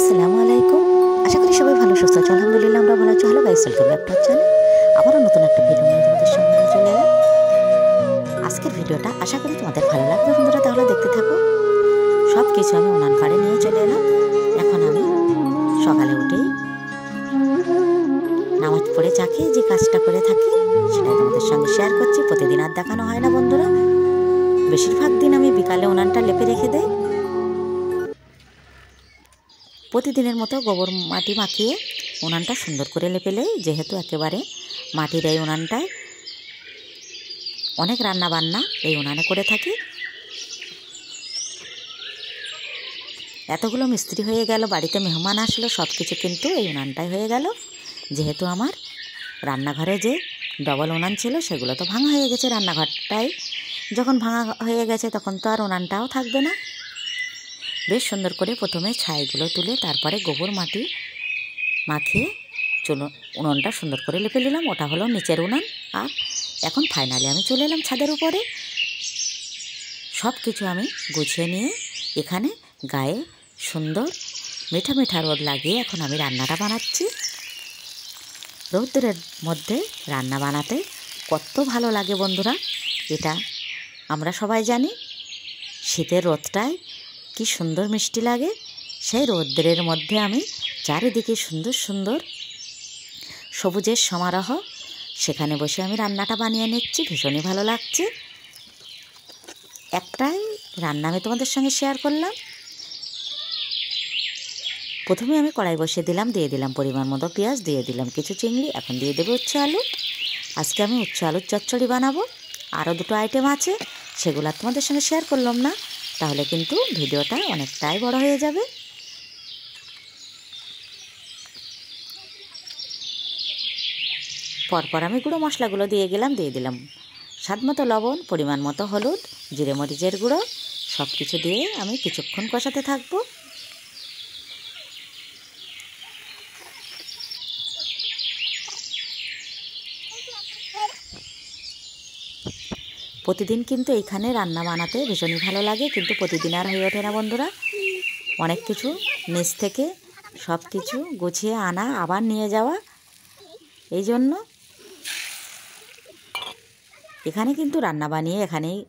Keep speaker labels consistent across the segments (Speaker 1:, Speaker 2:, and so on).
Speaker 1: আসসালামু আলাইকুম। আশা করি সবাই ভালো সুস্থ আছো। আলহামদুলিল্লাহ আমরা ভালো আছি। Hello guys, welcome back to channel. আবারও নতুন একটা ভিডিও নিয়ে তোমাদের সামনে চলে এলাম। আজকের ভিডিওটা আশা করি তোমাদের ভালো লাগবে বন্ধুরা, তাহলে দেখতে থাকো। সব কিছু আমি উনান পাড়ে নিয়ে চলে এলাম। এখন আমি সকালে উঠেই নামাজ পড়ে চাকে যে কাজটা করে থাকি সেটাই তোমাদের সঙ্গে শেয়ার করছি। প্রতিদিন আর দেখানো হয় না বন্ধুরা, বেশিরভাগ দিন আমি বিকালে উনানটা লেপে রেখে দেই। প্রতিদিনের মতো গোবর মাটি মাখিয়ে উনানটা সুন্দর করে লেপে নেই, যেহেতু একেবারে মাটির এই উনানটায় অনেক রান্না বান্না এই উনানে করে থাকি। এতগুলো মিস্ত্রি হয়ে গেল, বাড়িতে মেহমান আসলো, সব কিছু কিন্তু এই উনানটাই হয়ে গেল। যেহেতু আমার রান্নাঘরে যে ডবল উনান ছিল সেগুলো তো ভাঙা হয়ে গেছে। রান্নাঘরটাই যখন ভাঙা হয়ে গেছে তখন তো আর উনানটাও থাকবে না। বেশ সুন্দর করে প্রথমে ছাইগুলো তুলে তারপরে গোবর মাটি মাখিয়ে উনুনটা সুন্দর করে লেপে নিলাম। ওটা হলো নিচের উনান। আর এখন ফাইনালি আমি চলে এলাম ছাদের উপরে। সব কিছু আমি গুছিয়ে নিয়ে এখানে গায়ে সুন্দর মিঠা মিঠা রোদ লাগিয়ে এখন আমি রান্নাটা বানাচ্ছি। রোদ্রের মধ্যে রান্না বানাতে কত ভালো লাগে বন্ধুরা, এটা আমরা সবাই জানি। শীতের রোদটায় কি সুন্দর মিষ্টি লাগে। সেই রৌদ্রের মধ্যে আমি চারিদিকে সুন্দর সুন্দর সবুজের সমারোহ, সেখানে বসে আমি রান্নাটা বানিয়ে নিচ্ছি। ভীষণই ভালো লাগছে। একটাই রান্না আমি তোমাদের সঙ্গে শেয়ার করলাম। প্রথমে আমি কড়াই বসিয়ে দিলাম, দিয়ে দিলাম পরিমাণ মতো পেঁয়াজ, দিয়ে দিলাম কিছু চিংড়ি, এখন দিয়ে দেবো উচ্ছে আলু। আজকে আমি উচ্ছে আলুর চচ্চড়ি বানাবো। আরও দুটো আইটেম আছে, সেগুলো তোমাদের সঙ্গে শেয়ার করলাম না, তাহলে কিন্তু ভিডিওটা অনেকটাই বড় হয়ে যাবে। পরপর আমি গুঁড়ো মশলাগুলো দিয়ে দিলাম স্বাদ মতো লবণ, পরিমাণ মতো হলুদ, জিরে মরিচের গুঁড়ো, সব কিছু দিয়ে আমি কিছুক্ষণ কষাতে থাকবো। প্রতিদিন কিন্তু এইখানে রান্না বানাতে ভীষণই ভালো লাগে, কিন্তু প্রতিদিন আর হয়ে ওঠে না বন্ধুরা। অনেক কিছু নিচ থেকে সব কিছু গুছিয়ে আনা, আবার নিয়ে যাওয়া, এই জন্য এখানে কিন্তু রান্না বানিয়ে এখানেই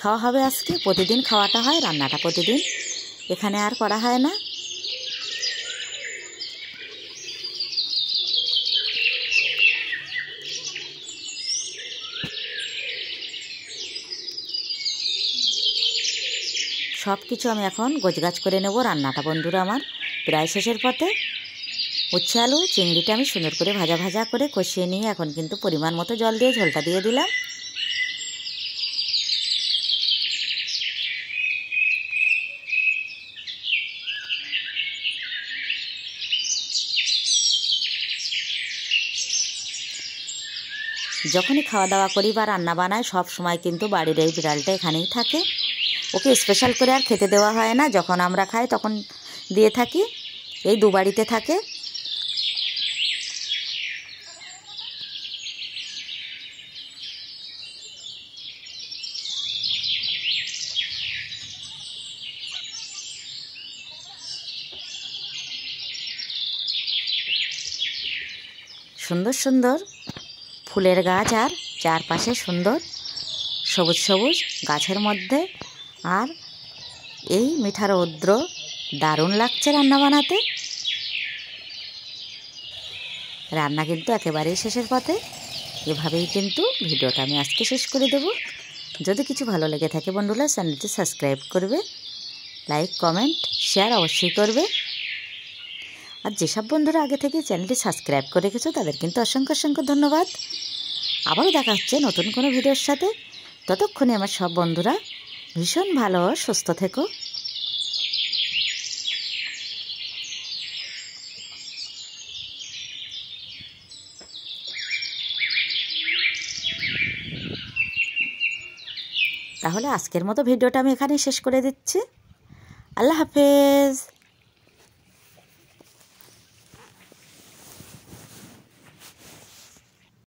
Speaker 1: খাওয়া হবে আজকে। প্রতিদিন খাওয়াটা হয়, রান্নাটা প্রতিদিন এখানে আর করা হয় না। সব কিছু আমি এখন গোছগাছ করে নেব। রান্নাটা বন্ধুরা আমার প্রায় শেষের পথে। উচ্ছে আলু চিংড়িটা আমি সুন্দর করে ভাজা ভাজা করে কষিয়ে নিয়ে এখন কিন্তু পরিমাণ মতো জল দিয়ে ঝোলটা দিয়ে দিলাম। যখনই খাওয়া দাওয়া করি বা রান্না বানাই সব সময় কিন্তু বাড়ির এই বিড়ালটা এখানেই থাকে। ওকে স্পেশাল করে আর খেতে দেওয়া হয় না, যখন আমরা খাই তখন দিয়ে থাকি। এই দু বাড়িতে থাকে। সুন্দর সুন্দর ফুলের গাছ আর চারপাশে সুন্দর সবুজ সবুজ গাছের মধ্যে, আর এই মিঠা রৌদ্র দারুণ লাগছে রান্না বানাতে। রান্না কিন্তু একেবারেই শেষের পথে। এভাবেই কিন্তু ভিডিওটা আমি আজকে শেষ করে দেব। যদি কিছু ভালো লেগে থাকে বন্ধুরা, চ্যানেলটি সাবস্ক্রাইব করবে, লাইক কমেন্ট শেয়ার অবশ্যই করবে। আর যেসব বন্ধুরা আগে থেকে চ্যানেলটি সাবস্ক্রাইব করে রেখেছো তাদের কিন্তু অসংখ্য অসংখ্য ধন্যবাদ। আবারও দেখা হচ্ছে নতুন কোনো ভিডিওর সাথে। ততক্ষণে আমার সব বন্ধুরা ভীষণ ভালো সুস্থ থেকো। তাহলে আজকের মতো ভিডিওটা আমি এখানেই শেষ করে দিচ্ছি। আল্লাহ হাফেজ।